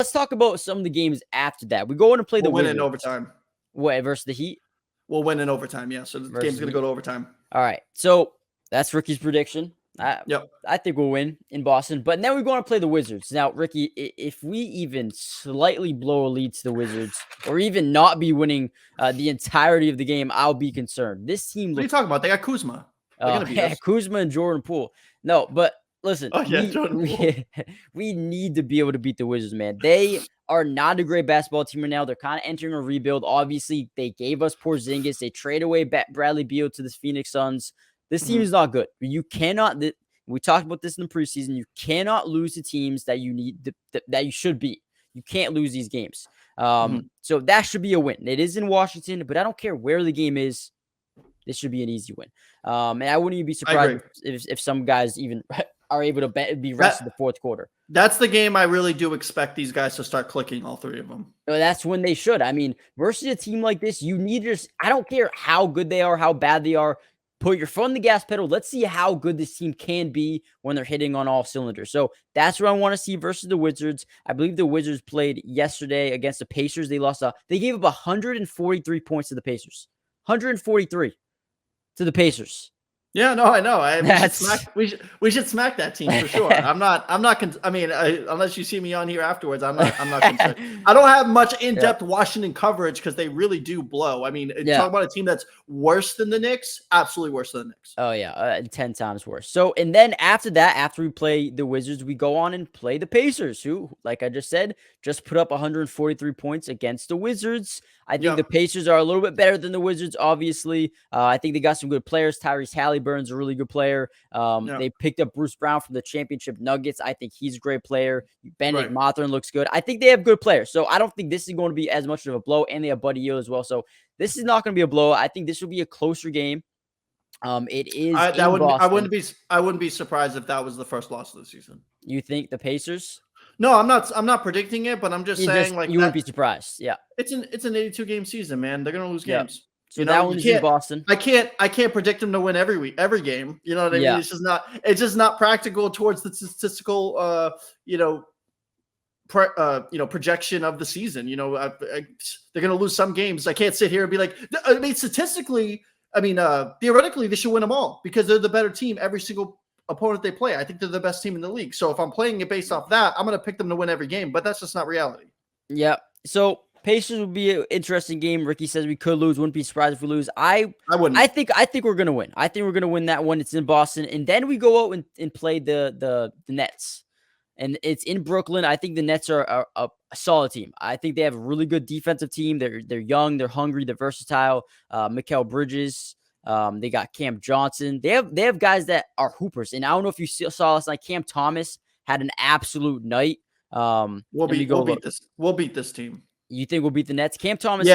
let's talk about some of the games after that. We go in and play the We'll win Wizards. in overtime. What, versus the Heat? We'll win in overtime, yeah. So the game's going to go to overtime. All right. So that's Ricky's prediction. Yep. I think we'll win in Boston. But then we go on to play the Wizards. Now, Ricky, if we even slightly blow a lead to the Wizards or even not be winning the entirety of the game, I'll be concerned. This team What are you talking about? They got Kuzma. They're going to beat us. Kuzma and Jordan Poole. No, but listen, Jordan Poole. we need to be able to beat the Wizards, man. They are not a great basketball team right now. They're kind of entering a rebuild. Obviously, they gave us Porzingis. They trade away Bradley Beal to the Phoenix Suns. This team is not good. You cannot. We talked about this in the preseason. You cannot lose to teams that you need that you should beat. You can't lose these games. So that should be a win. It is in Washington, but I don't care where the game is. This should be an easy win. And I wouldn't even be surprised if some guys even are able to be rested the fourth quarter. That's the game I really do expect these guys to start clicking, all three of them. That's when they should. I mean, versus a team like this, you need to just, I don't care how good they are, how bad they are. Put your foot on the gas pedal. Let's see how good this team can be when they're hitting on all cylinders. So that's what I want to see versus the Wizards. I believe the Wizards played yesterday against the Pacers. They lost. They gave up 143 points to the Pacers. 143 to the Pacers. Yeah, no, I know. We should smack that team for sure. Unless you see me on here afterwards, I'm not concerned. I don't have much in-depth Washington coverage because they really do blow. I mean, talk about a team that's worse than the Knicks, absolutely worse than the Knicks. Oh yeah, 10 times worse. So, and then after that, after we play the Wizards, we go on and play the Pacers, who, like I just said, just put up 143 points against the Wizards. I think the Pacers are a little bit better than the Wizards, obviously. I think they got some good players. Tyrese Halliburton's a really good player. They picked up Bruce Brown from the championship Nuggets. I think he's a great player. Benedict Mathurin looks good. I think they have good players. So I don't think this is going to be as much of a blow. And they have Buddy Hield as well. So this is not going to be a blow. I think this will be a closer game. It is. I wouldn't be surprised if that was the first loss of the season. You think the Pacers? No, I'm not predicting it, but I'm just saying you wouldn't be surprised. Yeah, it's an 82 game season, man. They're gonna lose games. So that one's in Boston. I can't predict them to win every game. You know what I mean? It's just not practical towards the statistical projection of the season. They're gonna lose some games. I can't sit here and be like, I mean, statistically, theoretically, they should win them all because they're the better team every single opponent they play. I think they're the best team in the league. So if I'm playing it based off that, I'm going to pick them to win every game, but that's just not reality. Yeah. So Pacers would be an interesting game. Ricky says we could lose. Wouldn't be surprised if we lose. I wouldn't. I think we're going to win. I think we're going to win that one. It's in Boston. And then we go out and play the Nets. And it's in Brooklyn. I think the Nets are a solid team. I think they have a really good defensive team. They're young, they're hungry, they're versatile. Mikal Bridges, they got Cam Johnson. They have guys that are hoopers. And I don't know if you saw last night, Cam Thomas had an absolute night. We'll beat this team. You think we'll beat the Nets? Cam Thomas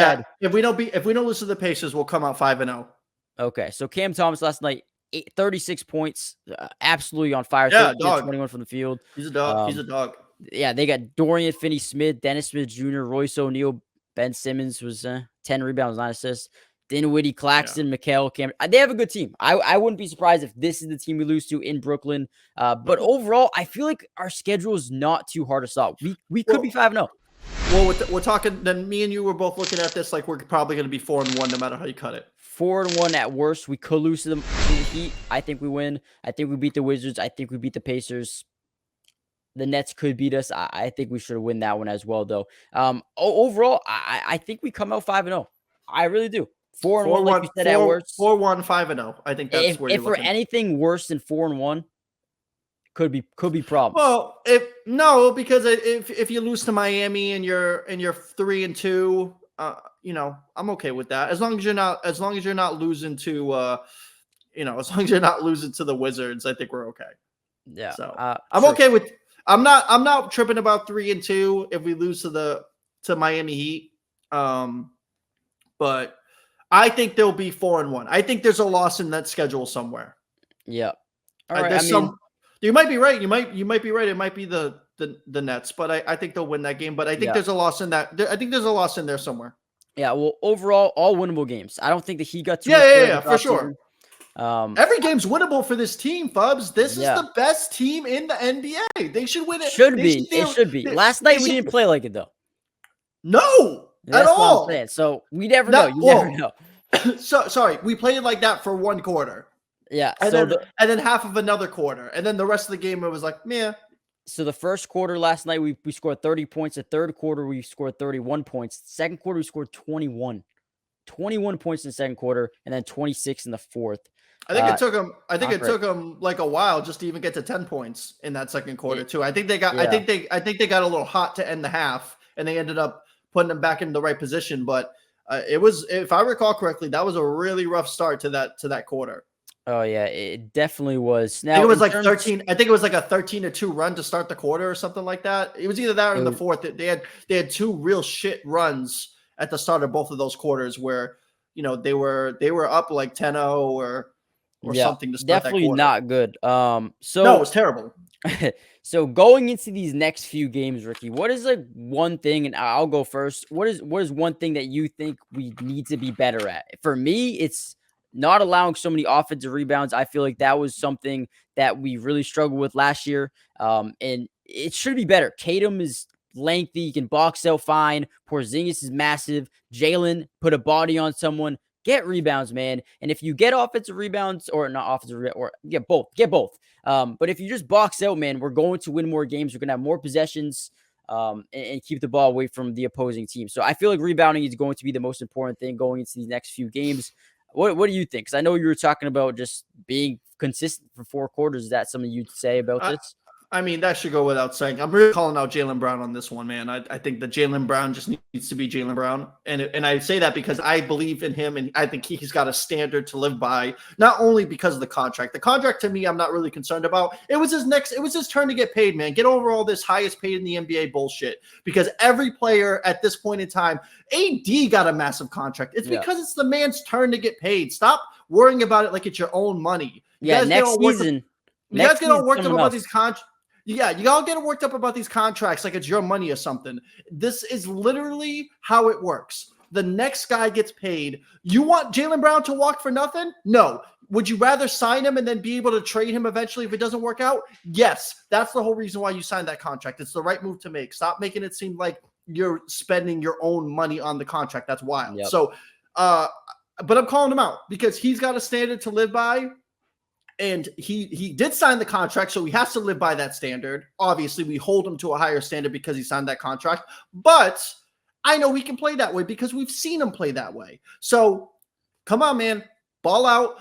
if we don't lose to the Pacers, we'll come out 5-0. Okay. So Cam Thomas last night, 36 points, absolutely on fire. 21 from the field. He's a dog. Yeah, they got Dorian Finney-Smith, Dennis Smith Jr., Royce O'Neal, Ben Simmons was 10 rebounds, 9 assists. Dinwiddie, Claxton, Mikal, Cam. They have a good team. I wouldn't be surprised if this is the team we lose to in Brooklyn. But overall, I feel like our schedule is not too hard to stop. We could be 5-0. Well, we're talking. Then me and you were both looking at this like we're probably going to be 4-1 no matter how you cut it. 4-1 at worst. We could lose to the Heat. I think we win. I think we beat the Wizards. I think we beat the Pacers. The Nets could beat us. I think we should win that one as well, though. Overall, I think we come out 5-0. I really do. 4-1, like you said, at worst. 4-1, 5-0. I think that's where you're looking. If we're anything worse than 4-1, could be problems. Well, because if you lose to Miami and you're 3-2, I'm okay with that. As long as you're not losing to as long as you're not losing to the Wizards, I think we're okay. Yeah. So I'm okay with. I'm not tripping about 3-2 if we lose to Miami Heat. But I think they'll be 4-1. I think there's a loss in that schedule somewhere. Yeah. All right. You might be right. You might be right. It might be the Nets, but I think they'll win that game. But I think there's a loss in that. I think there's a loss in there somewhere. Yeah. Well, overall, all winnable games. I don't think the Heat got too. Yeah, for sure. Every game's winnable for this team, Fubs. This is Yeah. the best team in the NBA. They should win it. Should be. It should be. Last night we didn't play like it though. No, at That's what I'm all. saying. So we never know. Not You well. never know. So sorry, we played like that for one quarter. Yeah. And So then half of another quarter, and then the rest of the game it was like, meh. So the first quarter last night we scored 30 points. The third quarter we scored 31 points. Second quarter we scored 21. 21 points in the second quarter, and then 26 in the fourth. I think it took them. I think it took them like a while just to even get to 10 points in that second quarter too. I think they got. Yeah. I think they got a little hot to end the half, and they ended up putting them back in the right position. But it was, if I recall correctly, that was a really rough start to that quarter. Oh yeah, it definitely was. Now I think it was like 13. I think it was like a 13-2 run to start the quarter or something like that. It was either that or in the fourth. They had two real shit runs at the start of both of those quarters where, you know, they were up like 10-0 or something to start definitely that quarter. Not good. So no, it was terrible. So going into these next few games, Ricky, what is like one thing, and I'll go first. What is one thing that you think we need to be better at? For me, it's not allowing so many offensive rebounds. I feel like that was something that we really struggled with last year. And it should be better. Tatum is lengthy. He can box out fine. Porzingis is massive. Jalen put a body on someone. Get rebounds, man. And if you get offensive rebounds, or not offensive, or get both. But if you just box out, man, we're going to win more games. We're going to have more possessions and keep the ball away from the opposing team. So I feel like rebounding is going to be the most important thing going into these next few games. What do you think? Because I know you were talking about just being consistent for 4 quarters. Is that something you'd say about this? I mean, that should go without saying. I'm really calling out Jaylen Brown on this one, man. I think that Jaylen Brown just needs to be Jaylen Brown. And I say that because I believe in him, and I think he's got a standard to live by, not only because of the contract. The contract, to me, I'm not really concerned about. It was his turn to get paid, man. Get over all this highest paid in the NBA bullshit. Because every player at this point in time, AD got a massive contract. It's because it's the man's turn to get paid. Stop worrying about it like it's your own money. Next season. You guys get all worked up about these contracts. Yeah, you all get worked up about these contracts like it's your money or something. This is literally how it works. The next guy gets paid. You want Jaylen Brown to walk for nothing? No. Would you rather sign him and then be able to trade him eventually if it doesn't work out? Yes. That's the whole reason why you signed that contract. It's the right move to make. Stop making it seem like you're spending your own money on the contract. That's wild. Yep. So, but I'm calling him out because he's got a standard to live by. And he did sign the contract, so he has to live by that standard. Obviously, we hold him to a higher standard because he signed that contract. But I know he can play that way because we've seen him play that way. So come on, man. Ball out.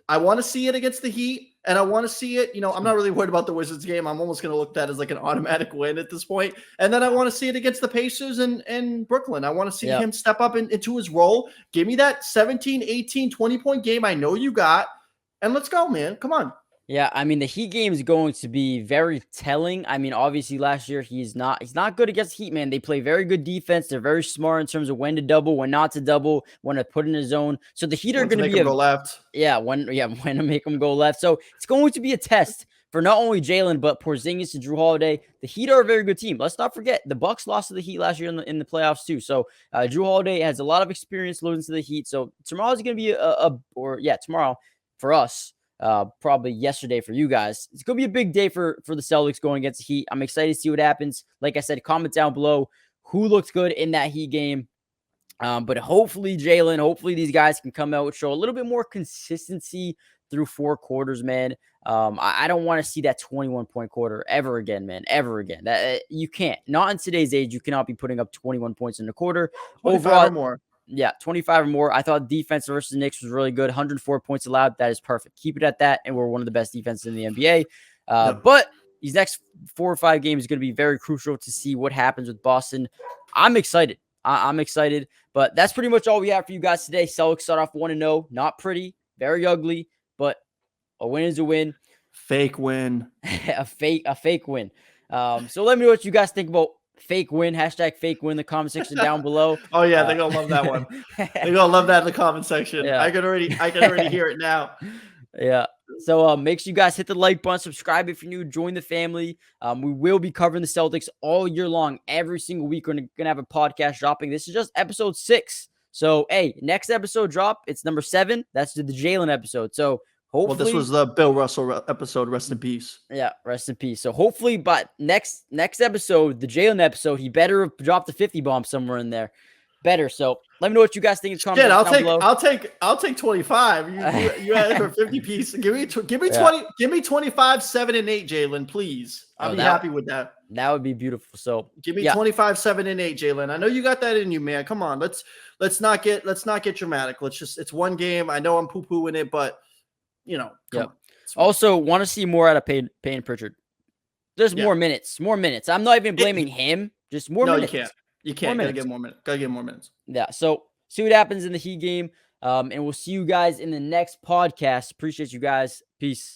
I want to see it against the Heat, and I want to see it. You know, I'm not really worried about the Wizards game. I'm almost going to look at that as like an automatic win at this point. And then I want to see it against the Pacers and Brooklyn. I want to see him step up into his role. Give me that 17, 18, 20-point game I know you got. And let's go, man. Come on. Yeah, I mean, the Heat game is going to be very telling. I mean, obviously last year he's not good against Heat, man. They play very good defense. They're very smart in terms of when to double, when not to double, when to put in his zone. So the Heat are going to be go left. Yeah, when to make them go left. So it's going to be a test for not only Jalen but Porzingis and Drew Holiday. The Heat are a very good team. Let's not forget the Bucks lost to the Heat last year in the playoffs too. So Drew Holiday has a lot of experience losing to the Heat. So tomorrow's going to be tomorrow for us. Probably yesterday for you guys. It's gonna be a big day for the Celtics going against the Heat. I'm excited to see what happens. Like I said, comment down below who looked good in that Heat game. But hopefully Jalen, hopefully these guys can come out and show a little bit more consistency through 4 quarters, man. I don't want to see that 21-point quarter ever again, man. Ever again. That you can't. Not in today's age. You cannot be putting up 21 points in a quarter. Overall, or more. Yeah, 25 or more. I thought defense versus Knicks was really good. 104 points allowed. That is perfect. Keep it at that, and we're one of the best defenses in the NBA. But these next 4 or 5 games are going to be very crucial to see what happens with Boston. I'm excited. I'm excited. But that's pretty much all we have for you guys today. Celtics start off 1-0. Not pretty. Very ugly. But a win is a win. Fake win. a fake win. So let me know what you guys think about fake win, #fake win in the comment section down below. Oh yeah, they're gonna love that one. They're gonna love that in the comment section. Yeah. I can already hear it now. Yeah. So make sure you guys hit the like button, subscribe if you're new, join the family. We will be covering the Celtics all year long. Every single week, we're gonna have a podcast dropping. This is just episode 6. So hey, next episode drop, it's number 7. That's the Jalen episode. So Well, this was the Bill Russell episode. Rest in peace. Yeah, rest in peace. So hopefully, but next episode, the Jalen episode, he better have dropped a 50 bomb somewhere in there. Better. So let me know what you guys think in the comments down below. I'll take 25. You asked for 50 piece. Give me 20. Give me 25, 7, and 8, Jalen, please. I'll be happy with that. That would be beautiful. So give me 25, 7, and 8, Jalen. I know you got that in you, man. Come on, let's not get dramatic. It's one game. I know I'm poo-pooing it, but come on. Also, want to see more out of Payne Pritchard. There's more minutes. I'm not even blaming him. Just more minutes. No, you can't. Gotta get more minutes. Yeah. So see what happens in the Heat game. And we'll see you guys in the next podcast. Appreciate you guys. Peace.